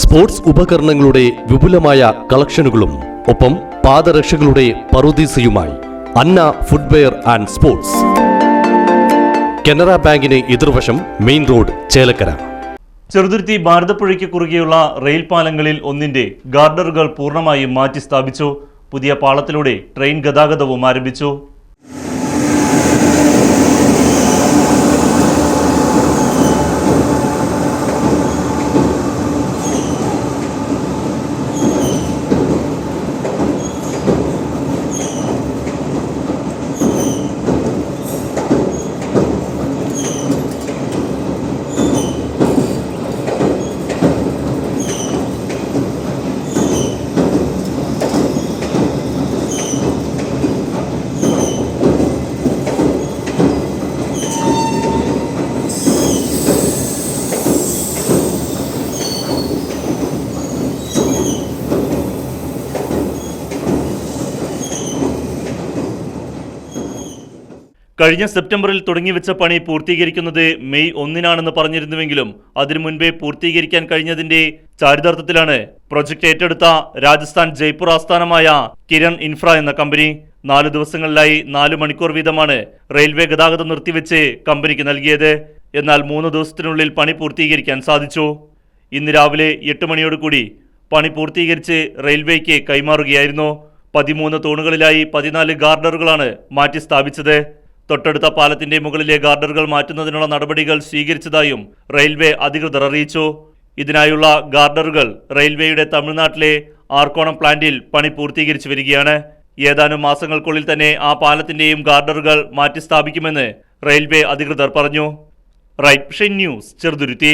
Sports ഉപകരണങ്ങളുടെ വിപുലമായ കളക്ഷനുകളും ഒപ്പം പാദരക്ഷകളുടെ പറുദീസയുമായി അന്ന ഫുട്വെയർ ആൻഡ് സ്പോർട്സ്. കനറ ബാങ്കിന് എതിർവശം മെയിൻ റോഡ്, ചേലക്കര. ചെറുതുരുത്തി ഭാരതപ്പുഴയ്ക്ക് കുറുകെയുള്ള റെയിൽ പാലങ്ങളിൽ ഒന്നിന്റെ ഗാർഡറുകൾ പൂർണ്ണമായും മാറ്റി സ്ഥാപിച്ചു. പുതിയ പാളത്തിലൂടെ ട്രെയിൻ ഗതാഗതവും ആരംഭിച്ചു. കഴിഞ്ഞ സെപ്റ്റംബറിൽ തുടങ്ങിവെച്ച പണി പൂർത്തീകരിക്കുന്നത് മെയ് 1 പറഞ്ഞിരുന്നുവെങ്കിലും അതിനു മുൻപേ പൂർത്തീകരിക്കാൻ കഴിഞ്ഞതിന്റെ ചാരിതാർത്ഥ്യത്തിലാണ് പ്രൊജക്ട് ഏറ്റെടുത്ത രാജസ്ഥാൻ ജയ്പൂർ ആസ്ഥാനമായ കിരൺ ഇൻഫ്ര എന്ന കമ്പനി. 4 ദിവസങ്ങളിലായി 4 മണിക്കൂർ വീതമാണ് റെയിൽവേ ഗതാഗതം നിർത്തിവെച്ച് കമ്പനിക്ക് നൽകിയത്. എന്നാൽ 3 ദിവസത്തിനുള്ളിൽ പണി പൂർത്തീകരിക്കാൻ സാധിച്ചു. ഇന്ന് രാവിലെ 8 മണിയോടുകൂടി പണി പൂർത്തീകരിച്ച് റെയിൽവേക്ക് കൈമാറുകയായിരുന്നു. 13 തൂണുകളിലായി 14 ഗാർഡറുകളാണ് മാറ്റി സ്ഥാപിച്ചത്. തൊട്ടടുത്ത പാലത്തിന്റെ മുകളിലെ ഗാർഡറുകൾ മാറ്റുന്നതിനുള്ള നടപടികൾ സ്വീകരിച്ചതായും റെയിൽവേ അധികൃതർ അറിയിച്ചു. ഇതിനായുള്ള ഗാർഡറുകൾ റെയിൽവേയുടെ തമിഴ്നാട്ടിലെ ആർക്കോണം പ്ലാന്റിൽ പണി പൂർത്തീകരിച്ചു വരികയാണ്. ഏതാനും മാസങ്ങൾക്കുള്ളിൽ തന്നെ ആ പാലത്തിന്റെയും ഗാർഡറുകൾ മാറ്റി സ്ഥാപിക്കുമെന്ന് റെയിൽവേ അധികൃതർ പറഞ്ഞു. Right vision news, Cheruthuruthy.